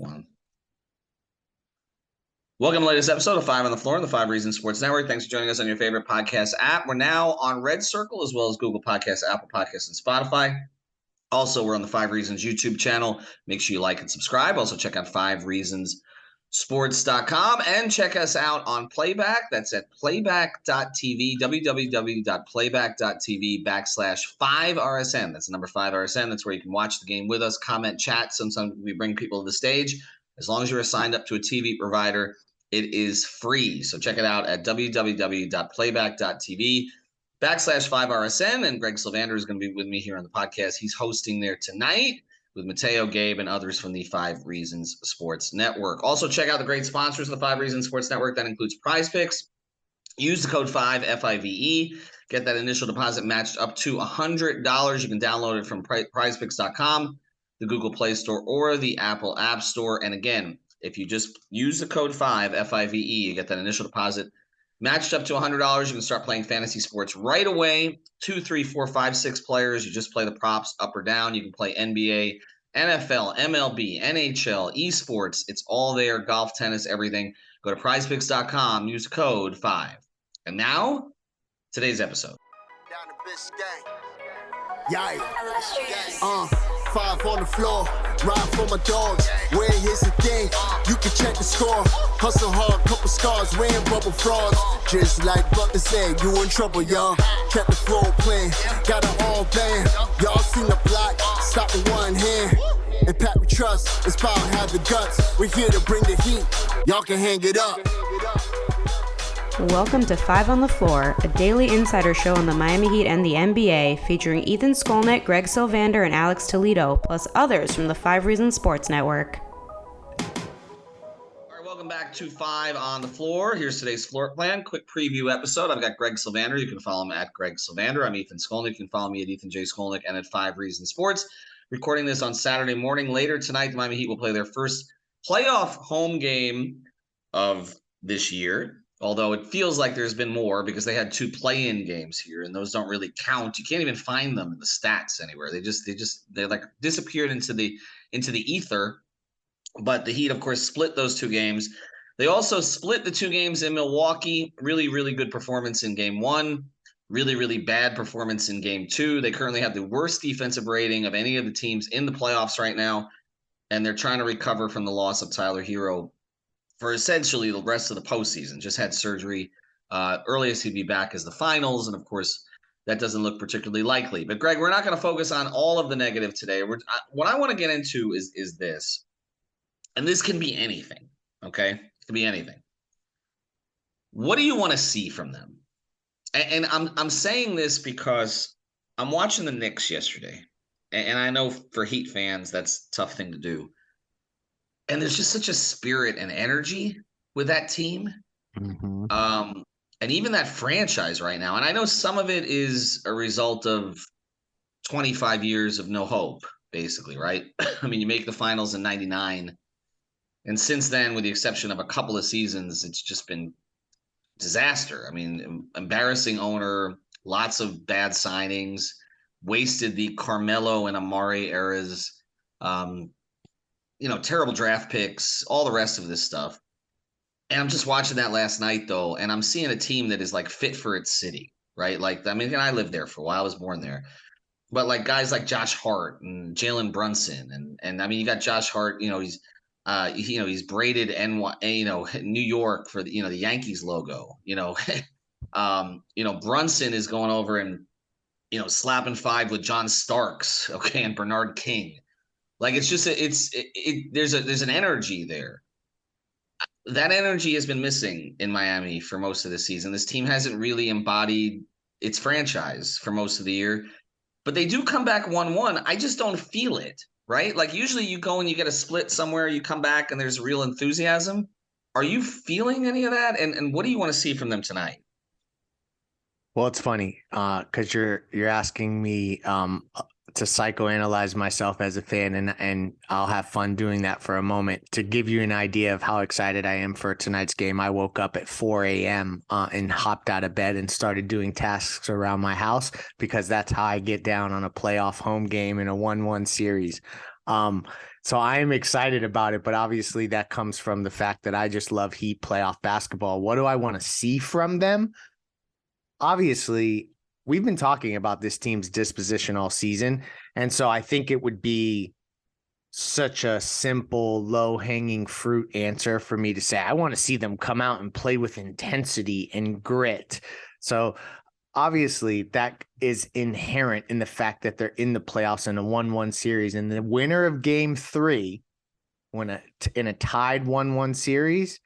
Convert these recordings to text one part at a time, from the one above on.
One. Welcome to the latest episode of 5 on the Floor on the 5 Reasons Sports Network. Thanks for joining us on your favorite podcast app. We're now on Red Circle as well as Google Podcasts, Apple Podcasts, and Spotify. Also, we're on the 5 Reasons YouTube channel. Make sure you like and subscribe. Also, check out 5reasonsports.com and check us out on Playback. That's at playback.tv, www.playback.tv/5RSN. That's the number 5RSN. That's where you can watch the game with us, comment, chat. Sometimes we bring people to the stage. As long as you're signed up to a TV provider, it is free. So check it out at www.playback.tv/5RSN. And Greg Sylvander is going to be with me here on the podcast. He's hosting there tonight with Mateo, Gabe, and others from the 5 Reasons Sports Network. Also, check out the great sponsors of the 5 Reasons Sports Network. That includes Prize Picks. Use the code 5, F-I-V-E. Get that initial deposit matched up to $100. You can download it from prizepicks.com, the Google Play Store, or the Apple App Store. And again, if you just use the code 5, F-I-V-E, you get that initial deposit matched up to $100. You can start playing fantasy sports right away. 2, 3, 4, 5, 6 players. You just play the props up or down. You can play NBA, NFL, MLB, NHL, esports. It's all there. Golf, tennis, everything. Go to prizepicks.com. Use code 5. And now, today's episode. Down the Biscayne. Yeah. 5 on the floor, ride for my dogs. Where here's the thing, you can check the score. Hustle hard, couple scars, wearing bubble frogs. Just like Butler said, you in trouble, y'all. Kept the floor playing, got it all band. Y'all seen the block, stop with one hand. And Pat we trust, it's power, have the guts. We're here to bring the heat, y'all can hang it up. Welcome to 5 on the Floor, a daily insider show on the Miami Heat and the NBA, featuring Ethan Skolnick, Greg Sylvander, and Alex Toledo, plus others from the 5 Reasons Sports Network. All right, welcome back to 5 on the Floor. Here's today's floor plan. Quick preview episode. I've got Greg Sylvander. You can follow him at Greg Sylvander. I'm Ethan Skolnick. You can follow me at Ethan J. Skolnick and at 5 Reasons Sports. Recording this on Saturday morning. Later tonight, the Miami Heat will play their first playoff home game of this year. Although it feels like there's been more because they had 2 play-in games here, and those don't really count. You can't even find them in the stats anywhere. They like disappeared into the ether. But the Heat, of course, split those 2 games. They also split the 2 games in Milwaukee. Really, really good performance in Game 1. Really, really bad performance in Game 2. They currently have the worst defensive rating of any of the teams in the playoffs right now, and they're trying to recover from the loss of Tyler Hero for essentially the rest of the postseason. Just had surgery. Earliest he'd be back is the finals, and of course, that doesn't look particularly likely. But Greg, we're not going to focus on all of the negative today. What I want to get into is this, and this can be anything, okay? It can be anything. What do you want to see from them? And I'm saying this because I'm watching the Knicks yesterday, and I know for Heat fans, that's a tough thing to do. And there's just such a spirit and energy with that team. Mm-hmm. And even that franchise right now. And I know some of it is a result of 25 years of no hope, basically, right? I mean, you make the finals in 99. And since then, with the exception of a couple of seasons, it's just been disaster. I mean, embarrassing owner, lots of bad signings, wasted the Carmelo and Amari eras. Terrible draft picks, all the rest of this stuff. And I'm just watching that last night, though, and I'm seeing a team that is, like, fit for its city, right? Like, I mean, I lived there for a while. I was born there. But, like, guys like Josh Hart and Jalen Brunson. And I mean, you got Josh Hart, he's braided New York for the Yankees logo, Brunson is going over and, slapping 5 with John Starks, okay, and Bernard King. Like, it's just there's an energy there. That energy has been missing in Miami for most of the season. This team hasn't really embodied its franchise for most of the year, but they do come back 1-1. I just don't feel it, right? Like, usually you go and you get a split somewhere, you come back and there's real enthusiasm. Are you feeling any of that? And what do you want to see from them tonight? Well, it's funny because you're asking me to psychoanalyze myself as a fan, and I'll have fun doing that for a moment. To give you an idea of how excited I am for tonight's game, I woke up at 4 a.m. And hopped out of bed and started doing tasks around my house because that's how I get down on a playoff home game in a 1-1 series. So I am excited about it, but obviously that comes from the fact that I just love Heat playoff basketball. What do I want to see from them? Obviously, we've been talking about this team's disposition all season. And so I think it would be such a simple, low-hanging fruit answer for me to say, I want to see them come out and play with intensity and grit. So obviously that is inherent in the fact that they're in the playoffs in a 1-1 series. And the winner of game 3, in a tied 1-1 series,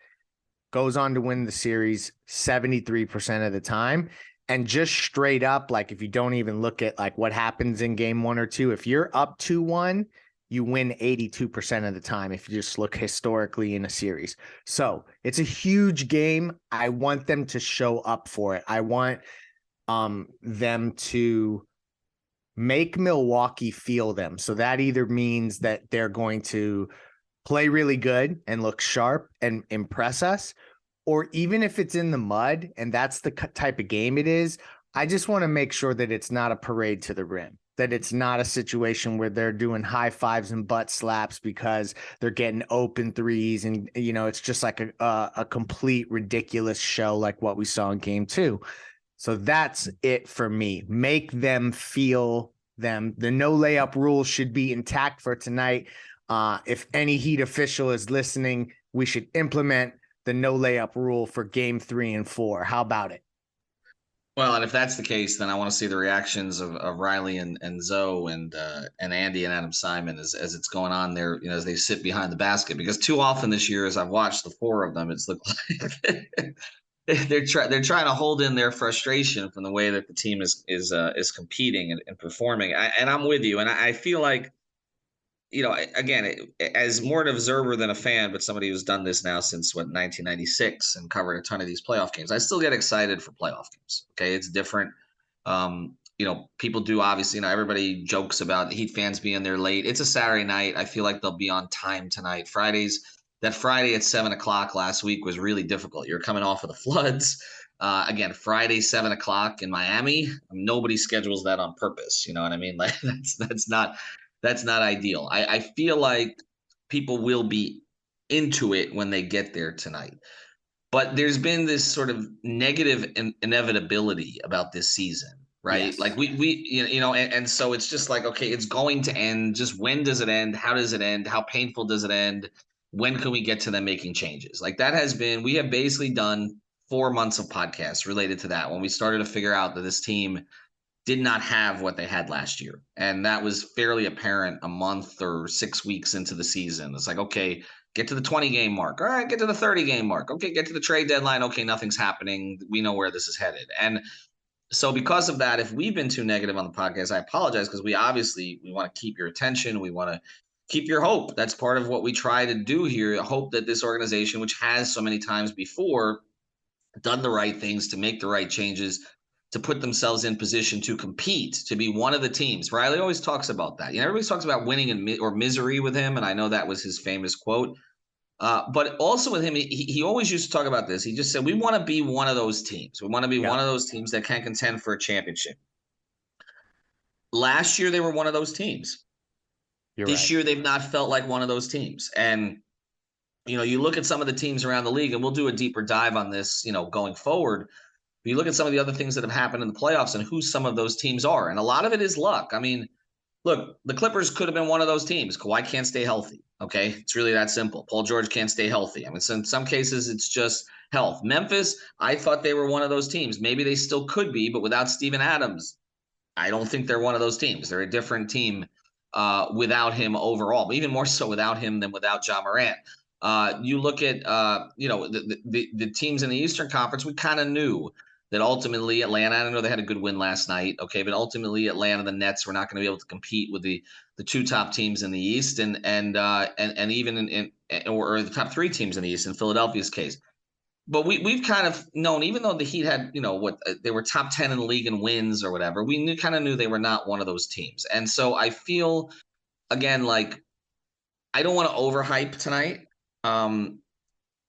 goes on to win the series 73% of the time. And just straight up, like if you don't even look at like what happens in game 1 or 2, if you're up 2-1, you win 82% of the time if you just look historically in a series. So it's a huge game. I want them to show up for it. I want them to make Milwaukee feel them. So that either means that they're going to play really good and look sharp and impress us, or even if it's in the mud and that's the type of game it is, I just want to make sure that it's not a parade to the rim, that it's not a situation where they're doing high fives and butt slaps because they're getting open threes. And, you know, it's just like a complete ridiculous show like what we saw in game 2. So that's it for me. Make them feel them. The no layup rule should be intact for tonight. If any Heat official is listening, we should implement the no layup rule for game 3 and 4. How about it? Well, and if that's the case, then I want to see the reactions of Riley and Zoe and Andy and Adam Simon as it's going on there, you know, as they sit behind the basket. Because too often this year, as I've watched the 4 of them, it's looked like they're trying to hold in their frustration from the way that the team is competing and performing. And I'm with you, and I feel like, you know, again, as more an observer than a fan, but somebody who's done this now since 1996 and covered a ton of these playoff games, I still get excited for playoff games. Okay, it's different. You know, people do obviously. You know, everybody jokes about Heat fans being there late. It's a Saturday night. I feel like they'll be on time tonight. That Friday at 7:00 last week was really difficult. You're coming off of the floods. Again, Friday 7:00 in Miami. Nobody schedules that on purpose. You know what I mean? Like that's not ideal. I feel like people will be into it when they get there tonight. But there's been this sort of negative inevitability about this season, right? Yes. Like we you know, and so it's just like, okay, it's going to end. Just when does it end? How does it end? How painful does it end? When can we get to them making changes? Like we have basically done 4 months of podcasts related to that when we started to figure out that this team did not have what they had last year. And that was fairly apparent a month or 6 weeks into the season. It's like, okay, get to the 20 game mark. All right, get to the 30 game mark. Okay, get to the trade deadline. Okay, nothing's happening. We know where this is headed. And so because of that, if we've been too negative on the podcast, I apologize, because we want to keep your attention. We want to keep your hope. That's part of what we try to do here. Hope that this organization, which has so many times before done the right things to make the right changes, to put themselves in position to compete, to be one of the teams. Riley always talks about that. You know, everybody talks about winning or misery with him, and I know that was his famous quote. But also with him, he always used to talk about this. He just said, we want to be one of those teams. We want to be one of those teams that can contend for a championship. Last year, they were one of those teams. This year, they've not felt like one of those teams. And, you know, you look at some of the teams around the league, and we'll do a deeper dive on this, you know, going forward. You look at some of the other things that have happened in the playoffs and who some of those teams are. And a lot of it is luck. I mean, look, the Clippers could have been one of those teams. Kawhi can't stay healthy. Okay. It's really that simple. Paul George can't stay healthy. I mean, so in some cases, it's just health. Memphis, I thought they were one of those teams. Maybe they still could be, but without Steven Adams, I don't think they're one of those teams. They're a different team without him overall, but even more so without him than without Ja Morant. You look at, you know, the teams in the Eastern Conference, we kind of knew that ultimately Atlanta, I don't know, they had a good win last night. Okay. But ultimately Atlanta, the Nets were not going to be able to compete with the 2 top teams in the East and even or the top 3 teams in the East in Philadelphia's case. But we've kind of known, even though the Heat had, you know, they were top 10 in the league in wins or whatever, we kind of knew they were not one of those teams. And so I feel, again, like I don't want to overhype tonight.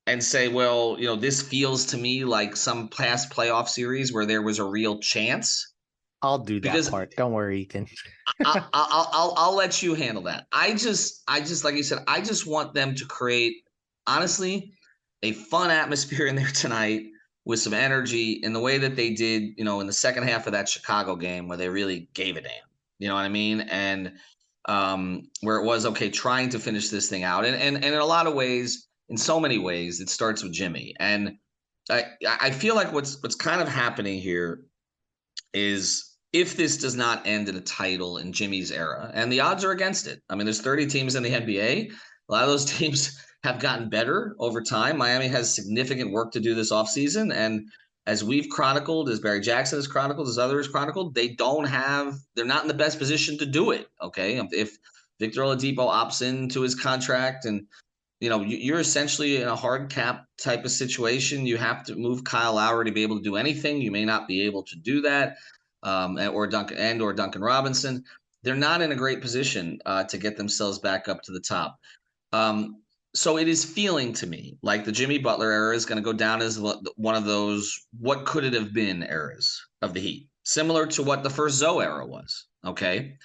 And say, well, you know, this feels to me like some past playoff series where there was a real chance. I'll do that because part. Don't worry, Ethan. I'll let you handle that. I just like you said, I just want them to create, honestly, a fun atmosphere in there tonight with some energy in the way that they did, in the second half of that Chicago game where they really gave a damn. You know what I mean? And where it was okay trying to finish this thing out, and in a lot of ways, in so many ways, it starts with Jimmy. And I feel like what's kind of happening here is if this does not end in a title in Jimmy's era, and the odds are against it. I mean, there's 30 teams in the NBA. A lot of those teams have gotten better over time. Miami has significant work to do this offseason. And as we've chronicled, as Barry Jackson has chronicled, as others chronicled, they're not in the best position to do it. Okay. If Victor Oladipo opts into his contract and you're essentially in a hard cap type of situation. You have to move Kyle Lowry to be able to do anything. You may not be able to do that, or Duncan Robinson. They're not in a great position to get themselves back up to the top. So it is feeling to me like the Jimmy Butler era is going to go down as one of those what could it have been eras of the Heat, similar to what the first Zoe era was. Okay.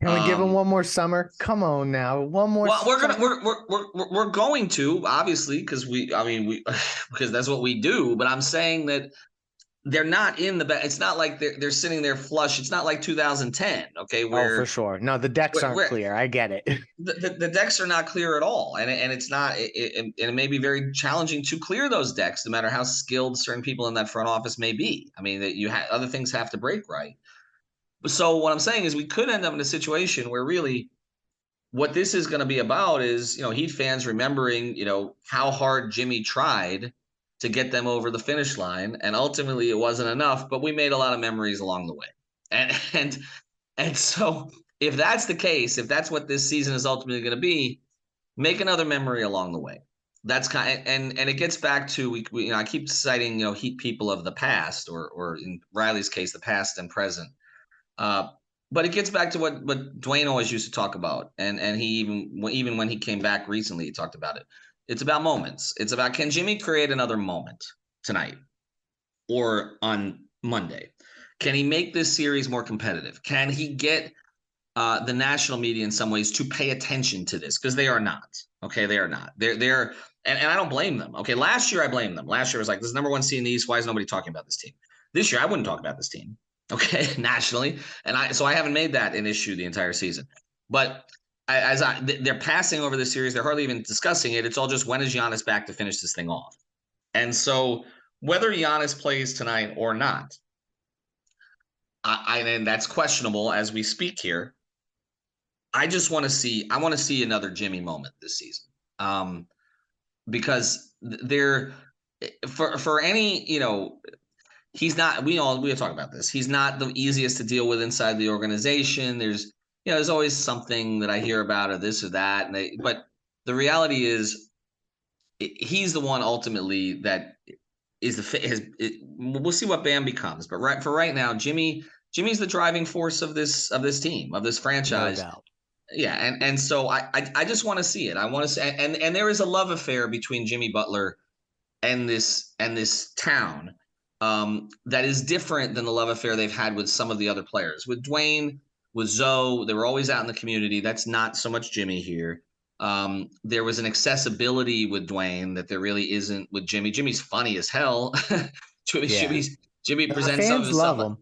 Can we give him one more summer? Come on now, one more. Well, we're going to, obviously, because because that's what we do. But I'm saying that they're not in the best. It's not like they're sitting there flush. It's not like 2010. Okay, where for sure. No, the decks aren't clear. I get it. The decks are not clear at all, and it's not. It may be very challenging to clear those decks, no matter how skilled certain people in that front office may be. I mean, that other things have to break right. So what I'm saying is we could end up in a situation where really what this is going to be about is, Heat fans remembering, how hard Jimmy tried to get them over the finish line. And ultimately it wasn't enough, but we made a lot of memories along the way. And so if that's the case, if that's what this season is ultimately going to be, make another memory along the way. That's and it gets back to, I keep citing, Heat people of the past, or in Riley's case, the past and present. But it gets back to what Dwayne always used to talk about, and he even when he came back recently, he talked about it. It's about moments. It's about, can Jimmy create another moment tonight or on Monday? Can he make this series more competitive? Can he get the national media in some ways to pay attention to this? Because they are not. Okay, they are not. They're and I don't blame them. Okay, last year I blamed them. Last year I was like, this is number one seed in the East. Why is nobody talking about this team? This year I wouldn't talk about this team. Okay, nationally, so I haven't made that an issue the entire season. But they're passing over the series, they're hardly even discussing it. It's all just, when is Giannis back to finish this thing off? And so whether Giannis plays tonight or not, and that's questionable as we speak here. I want to see another Jimmy moment this season, because they're for any he's not. We have talked about this. He's not the easiest to deal with inside the organization. There's always something that I hear about, or this or that. But the reality is, he's the one ultimately that is we'll see what Bam becomes. But right now, Jimmy's the driving force of this team, of this franchise. No doubt. Yeah, and so I just want to see it. I want to see, and there is a love affair between Jimmy Butler and this town. That is different than the love affair they've had with some of the other players. With Dwayne, with Zoe, they were always out in the community. That's not so much Jimmy here. There was an accessibility with Dwayne that there really isn't with Jimmy. Jimmy's funny as hell. Jimmy presents fans love him.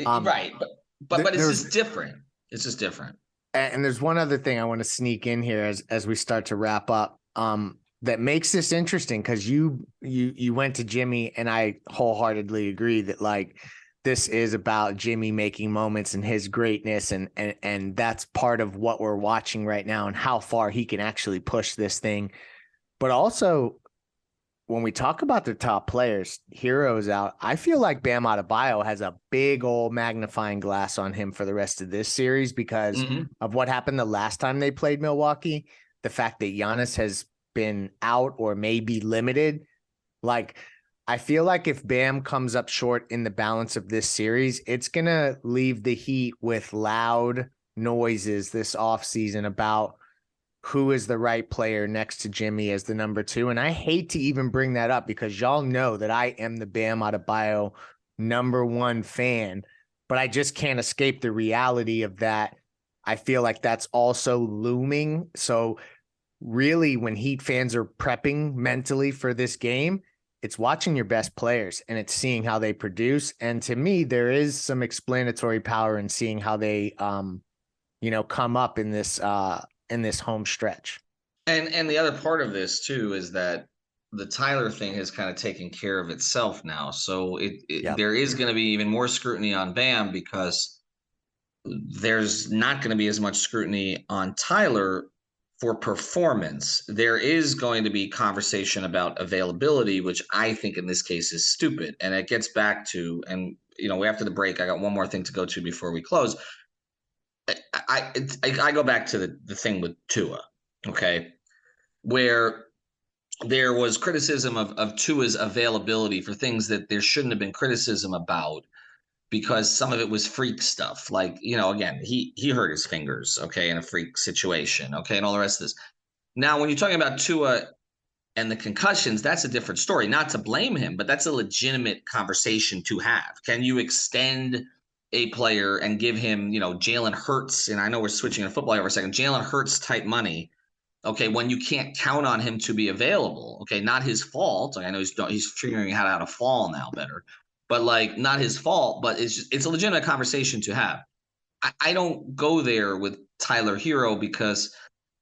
Right, but it's just different. It's just different. And there's one other thing I want to sneak in here as we start to wrap up. That makes this interesting, because you went to Jimmy, and I wholeheartedly agree that like this is about Jimmy making moments and his greatness, and that's part of what we're watching right now and how far he can actually push this thing. But also, when we talk about the top players, heroes out, I feel like Bam Adebayo has a big old magnifying glass on him for the rest of this series because of what happened the last time they played Milwaukee. The fact that Giannis has been out or maybe limited. Like, I feel like if Bam comes up short in the balance of this series, it's going to leave the Heat with loud noises this offseason about who is the right player next to Jimmy as the number 2. And I hate to even bring that up because y'all know that I am the Bam Adebayo number 1 fan. but I just can't escape the reality of that. I feel like that's also looming. So really, when Heat fans are prepping mentally for this game, it's watching your best players and it's seeing how they produce. And to me, there is some explanatory power in seeing how they, come up in this home stretch. And the other part of this too is that the Tyler thing has kind of taken care of itself now. So Yep. there is going to be even more scrutiny on Bam because there's not going to be as much scrutiny on Tyler for performance. There is going to be conversation about availability, which I think in this case is stupid. And it gets back to, and after the break, I got one more thing to go to before we close. I go back to the thing with Tua, okay, where there was criticism of Tua's availability for things that there shouldn't have been criticism about because some of it was freak stuff. Like, again, he hurt his fingers, okay, in a freak situation, okay, and all the rest of this. Now, when you're talking about Tua and the concussions, that's a different story. Not to blame him, but that's a legitimate conversation to have. Can you extend a player and give him, Jalen Hurts, and I know we're switching to football here for a second, Jalen Hurts type money, okay, when you can't count on him to be available, okay, not his fault. I know he's figuring out how to fall now better, but like not his fault, but it's a legitimate conversation to have. I don't go there with Tyler Hero because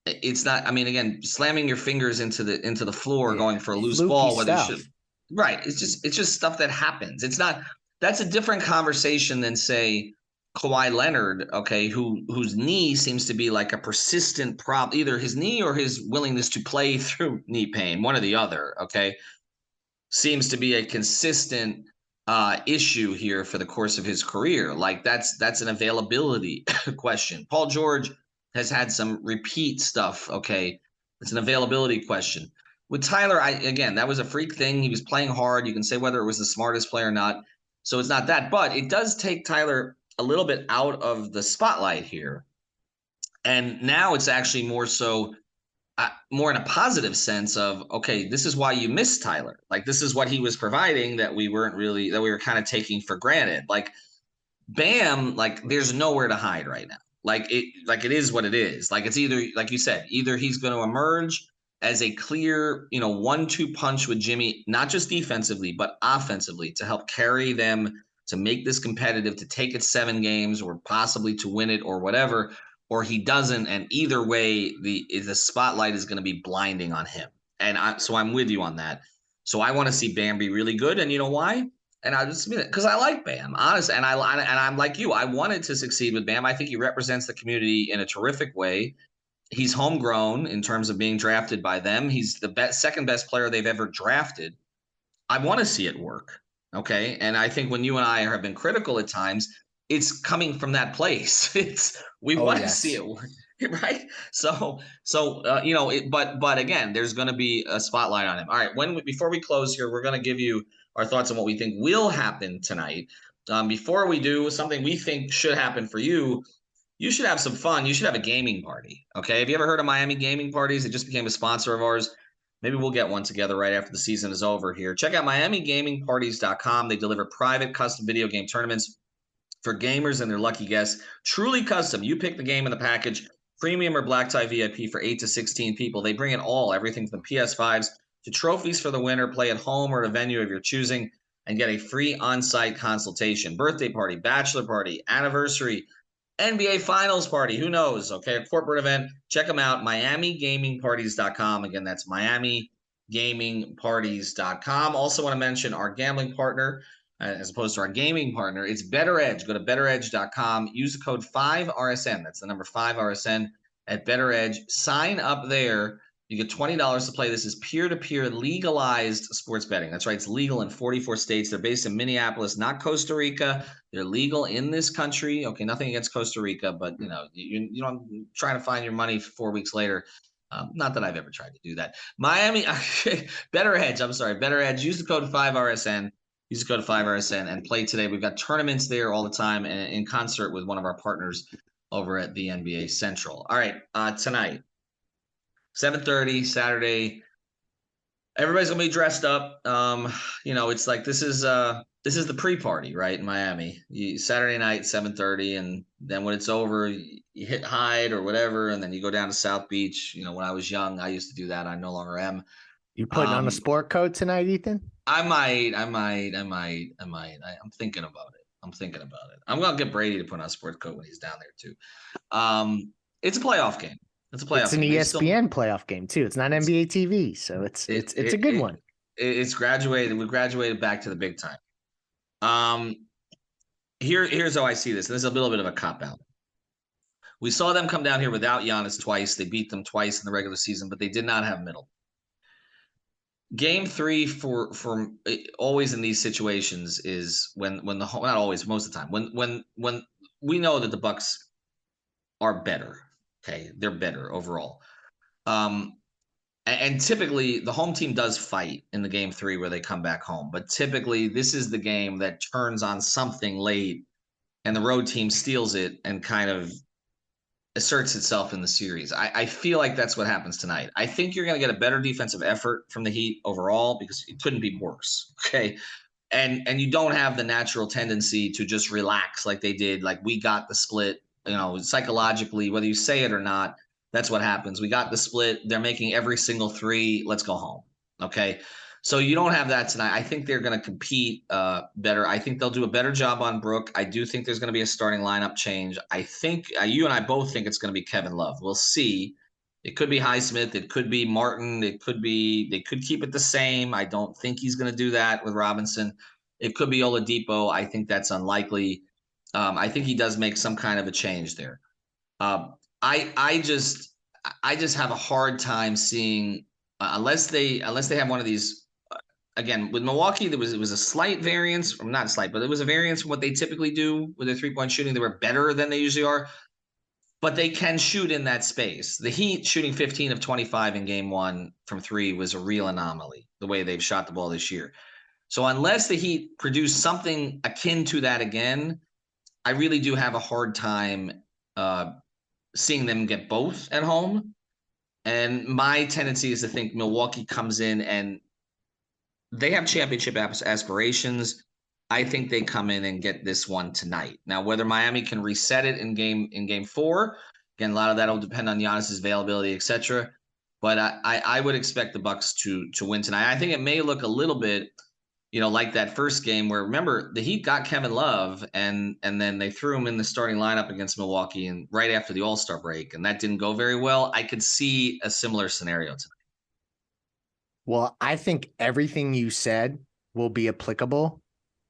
it's not, I mean, again, slamming your fingers into the floor, going for a loose ball, whether you should, right. It's just stuff that happens. It's not, that's a different conversation than say Kawhi Leonard, okay, whose knee seems to be like a persistent problem, either his knee or his willingness to play through knee pain, one or the other, okay, seems to be a consistent issue here for the course of his career. Like that's an availability question. Paul George has had some repeat stuff, okay, it's an availability question. With Tyler, again, that was a freak thing. He was playing hard. You can say whether it was the smartest play or not. So it's not that, but it does take Tyler a little bit out of the spotlight here. And now it's actually more so, more in a positive sense of, okay, this is why you miss Tyler. Like, this is what he was providing that we were kind of taking for granted. Like, Bam, like, there's nowhere to hide right now. Like it is what it is. Like, it's either, like you said, either he's going to emerge as a clear, 1-2 punch with Jimmy, not just defensively, but offensively to help carry them to make this competitive, to take it 7 games or possibly to win it or whatever, or he doesn't. And either way, the spotlight is going to be blinding on him. And so I'm with you on that. So I want to see Bam be really good. And you know why? And I'll just admit it, because I like Bam, honestly. And I'm like you. I wanted to succeed with Bam. I think he represents the community in a terrific way. He's homegrown in terms of being drafted by them. He's the second best player they've ever drafted. I want to see it work. Okay. And I think when you and I have been critical at times, it's coming from that place. We want to see it work. Right. So but again, there's going to be a spotlight on him. All right. Before we close here, we're going to give you our thoughts on what we think will happen tonight. Before we do, something we think should happen for you, you should have some fun. You should have a gaming party. Okay. Have you ever heard of Miami Gaming Parties? It just became a sponsor of ours. Maybe we'll get one together right after the season is over here. Check out MiamiGamingParties.com. They deliver private custom video game tournaments for gamers and their lucky guests. Truly custom. You pick the game in the package, premium or black tie VIP for 8 to 16 people. They bring it all, everything from PS5s to trophies for the winner. Play at home or at a venue of your choosing and get a free on-site consultation. Birthday party, bachelor party, anniversary, NBA Finals party, who knows? Okay, a corporate event. Check them out, MiamiGamingParties.com. Again, that's MiamiGamingParties.com. Also want to mention our gambling partner, as opposed to our gaming partner, it's BetterEdge. Go to BetterEdge.com. Use the code 5RSN. That's the number 5RSN at BetterEdge. Sign up there. You get $20 to play. This is peer-to-peer legalized sports betting. That's right. It's legal in 44 states. They're based in Minneapolis, not Costa Rica. They're legal in this country. Okay, nothing against Costa Rica, but you don't try to find your money 4 weeks later. Not that I've ever tried to do that. BetterEdge. I'm sorry, BetterEdge. Use the code 5RSN. Use the code 5RSN and play today. We've got tournaments there all the time, and in concert with one of our partners over at the NBA Central. All right, tonight. 7:30 Saturday. Everybody's gonna be dressed up. It's like this is this is the pre-party, right, in Miami. Saturday night, 7:30, and then when it's over, you hit Hyde or whatever, and then you go down to South Beach. When I was young, I used to do that. I no longer am. You putting on a sport coat tonight, Ethan? I might. I'm thinking about it. I'm gonna get Brady to put on a sports coat when he's down there too. It's a playoff game. It's an ESPN playoff game too. It's not NBA TV, so it's a good one. It's graduated. We graduated back to the big time. Here's how I see this. This is a little bit of a cop-out. We saw them come down here without Giannis twice. They beat them twice in the regular season, but they did not have middle. Game 3 for always in these situations is when the not always, most of the time, when we know that the Bucks are better. Okay, they're better overall. And typically the home team does fight in the game 3 where they come back home. But typically this is the game that turns on something late and the road team steals it and kind of asserts itself in the series. I feel like that's what happens tonight. I think you're going to get a better defensive effort from the Heat overall because it couldn't be worse. Okay. And you don't have the natural tendency to just relax like they did. Like we got the split, psychologically, whether you say it or not. That's what happens. We got the split. They're making every single 3. Let's go home. Okay. So you don't have that tonight. I think they're going to compete better. I think they'll do a better job on Brook. I do think there's going to be a starting lineup change. I think you and I both think it's going to be Kevin Love. We'll see. It could be Highsmith. It could be Martin. They could keep it the same. I don't think he's going to do that with Robinson. It could be Oladipo. I think that's unlikely. I think he does make some kind of a change there. I just have a hard time seeing unless they have one of these again with Milwaukee. It was a slight variance, or not slight, but it was a variance from what they typically do with their 3-point shooting. They were better than they usually are, but they can shoot in that space. The Heat shooting 15 of 25 in game 1 from 3 was a real anomaly the way they've shot the ball this year. So unless the Heat produce something akin to that again, I really do have a hard time seeing them get both at home. And my tendency is to think Milwaukee comes in and they have championship aspirations. I think they come in and get this one tonight. Now, whether Miami can reset it in game 4, again, a lot of that will depend on Giannis's availability, etc. But I would expect the Bucks to win tonight. I think it may look a little bit like that first game where, remember, the Heat got Kevin Love and then they threw him in the starting lineup against Milwaukee and right after the All-Star break, and that didn't go very well. I could see a similar scenario tonight. Well, I think everything you said will be applicable,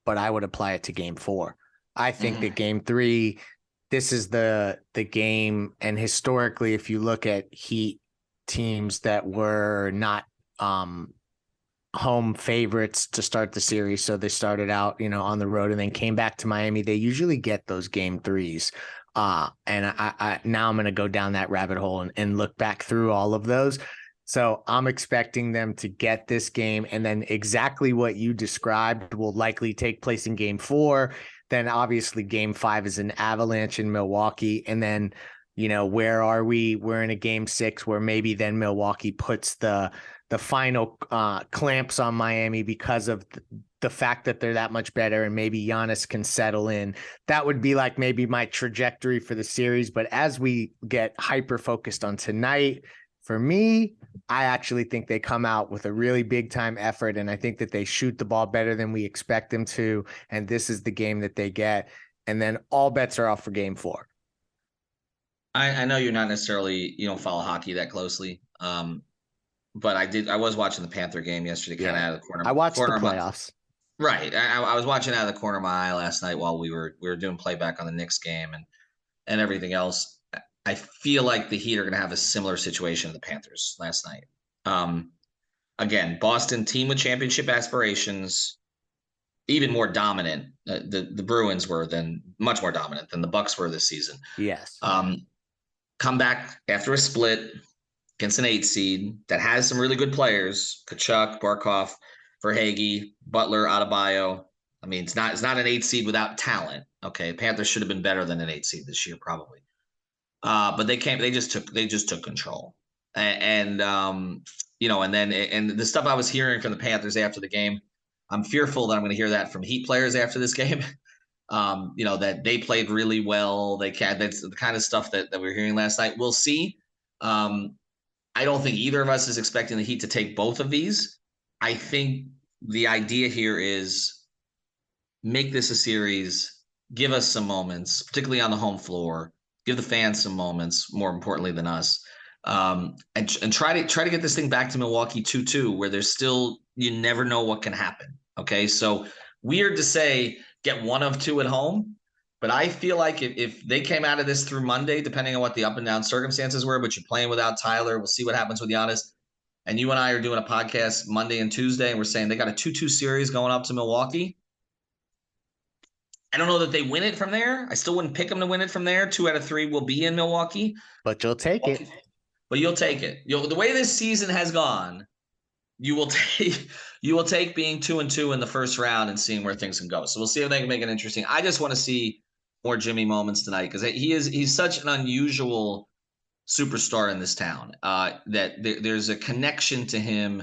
but I would apply it to game 4. I think that game 3, this is the game, and historically, if you look at Heat teams that were not home favorites to start the series. So they started out, on the road and then came back to Miami. They usually get those game 3s. And I now I'm going to go down that rabbit hole and look back through all of those. So I'm expecting them to get this game. And then exactly what you described will likely take place in game 4. Then obviously game 5 is an avalanche in Milwaukee. And then, where are we? We're in a game 6 where maybe then Milwaukee puts the final clamps on Miami because of the fact that they're that much better and maybe Giannis can settle in. That would be like maybe my trajectory for the series. But as we get hyper focused on tonight, for me, I actually think they come out with a really big time effort. And I think that they shoot the ball better than we expect them to. And this is the game that they get. And then all bets are off for game 4. I know you're not necessarily, you don't follow hockey that closely. But I was watching the Panther game yesterday, kind of out of the corner. I watched the playoffs. Right. I was watching out of the corner of my eye last night while we were doing playback on the Knicks game and everything else. I feel like the Heat are going to have a similar situation to the Panthers last night. Again, Boston team with championship aspirations, even more dominant. The Bruins were much more dominant than the Bucks were this season. Yes. Come back after a split against an 8 seed that has some really good players: Kachuk, Barkov, Verhaeghe, Butler, Adebayo. I mean, it's not an 8 seed without talent. Okay, Panthers should have been better than an 8 seed this year, probably. But they just took control, and the stuff I was hearing from the Panthers after the game, I'm fearful that I'm going to hear that from Heat players after this game. That they played really well. That's the kind of stuff that we were hearing last night. We'll see. I don't think either of us is expecting the Heat to take both of these. I think the idea here is make this a series, give us some moments, particularly on the home floor, give the fans some moments, more importantly than us. And try to get this thing back to Milwaukee 2-2, where there's still, you never know what can happen. Okay. So weird to say get one of two at home, but I feel like if they came out of this through Monday, depending on what the up and down circumstances were, but you're playing without Tyler, we'll see what happens with Giannis. And you and I are doing a podcast Monday and Tuesday, and we're saying they got a 2-2 series going up to Milwaukee. I don't know that they win it from there. I still wouldn't pick them to win it from there. 2 out of 3 will be in Milwaukee. But you'll take it. But you'll take it. The way this season has gone, you will take being 2-2 in the first round and seeing where things can go. So we'll see if they can make it interesting. I just want to see more Jimmy moments tonight because he's such an unusual superstar in this town that there's a connection to him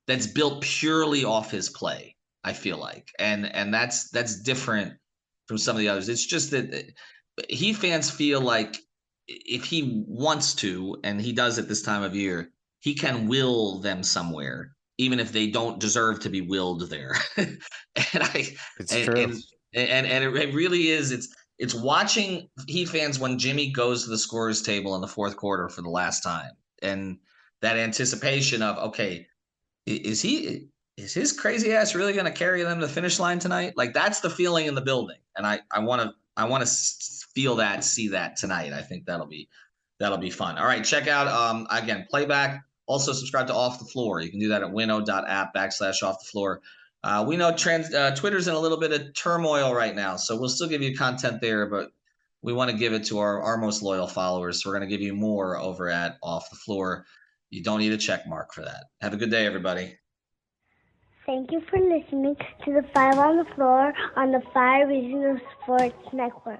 that's built purely off his play, I feel like. And that's different from some of the others. It's just that Heat fans feel like if he wants to, and he does at this time of year, he can will them somewhere, even if they don't deserve to be willed there. It's true. And it really is. It's watching Heat fans when Jimmy goes to the scorer's table in the fourth quarter for the last time, and that anticipation of, okay, is his crazy ass really going to carry them to the finish line tonight? Like, that's the feeling in the building, and I want to feel that, see that tonight. I think that'll be fun. All right, check out again playback. Also subscribe to Off the Floor. You can do that at winnow.app/off the floor. We know Twitter's in a little bit of turmoil right now, so we'll still give you content there, but we want to give it to our most loyal followers. So we're going to give you more over at Off the Floor. You don't need a check mark for that. Have a good day, everybody. Thank you for listening to the 5 on the Floor on the 5 Regional Sports Network.